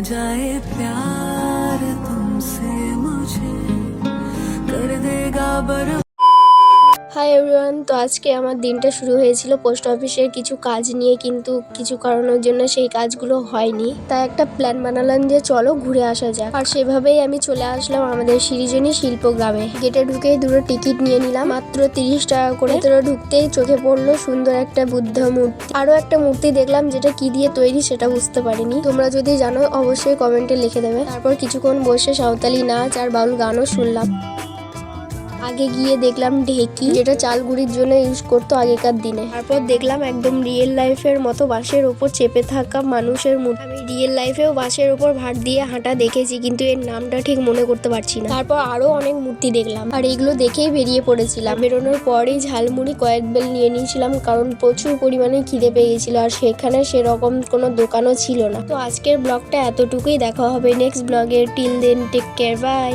जाए प्यार तुमसे मुझे कर देगा बर। হাই এভরিওয়ান, তো আজকে আমার দিনটা শুরু হয়েছিল পোস্ট অফিসের কিছু কাজ নিয়ে, কিন্তু কিছু কারণের জন্য সেই কাজগুলো হয়নি। তাই একটা প্ল্যান বানালাম যে চলো ঘুরে আসা যাক, আর সেভাবেই আমি চলে আসলাম আমাদের সৃজনী শিল্পগ্রামে। গেটে ঢুকেই দুটো টিকিট নিয়ে নিলাম, মাত্র 30 টাকা করে। ভেতরে ঢুকতেই চোখে পড়লো সুন্দর একটা বুদ্ধ মূর্তি। আরো একটা মূর্তি দেখলাম, যেটা কি দিয়ে তৈরি সেটা বুঝতে পারিনি। তোমরা যদি জানো অবশ্যই কমেন্টে লিখে দেবে। তারপর কিছুক্ষণ বসে সাঁওতালি নাচ আর বাউল গানও শুনলাম। আগে গিয়ে দেখলাম ঢেকি, যেটা চাল গুঁড়ির জন্য ইউজ করতো আগেকার দিনে। তারপর দেখলাম একদম রিয়েল লাইফের মতো বাঁশের ওপর চেপে থাকা মানুষের মূর্তি। আমি রিয়েল লাইফেও বাঁশের ওপর ভাট দিয়ে হাঁটা দেখেছি, কিন্তু এর নামটা ঠিক মনে করতে পারছি না। তারপর আরো অনেক মূর্তি দেখলাম, আর এগুলো দেখেই বেরিয়ে পড়েছিলাম। বেরোনোর পরেই ঝালমুড়ি কয়েক বেল নিয়ে নিয়েছিলাম, কারণ প্রচুর পরিমাণে খিদে পেয়ে গেছিল, আর সেখানে সেরকম কোনো দোকানও ছিল না। তো আজকের ব্লগটা এতটুকুই, দেখা হবে নেক্সট ব্লগে। Till then take care, by.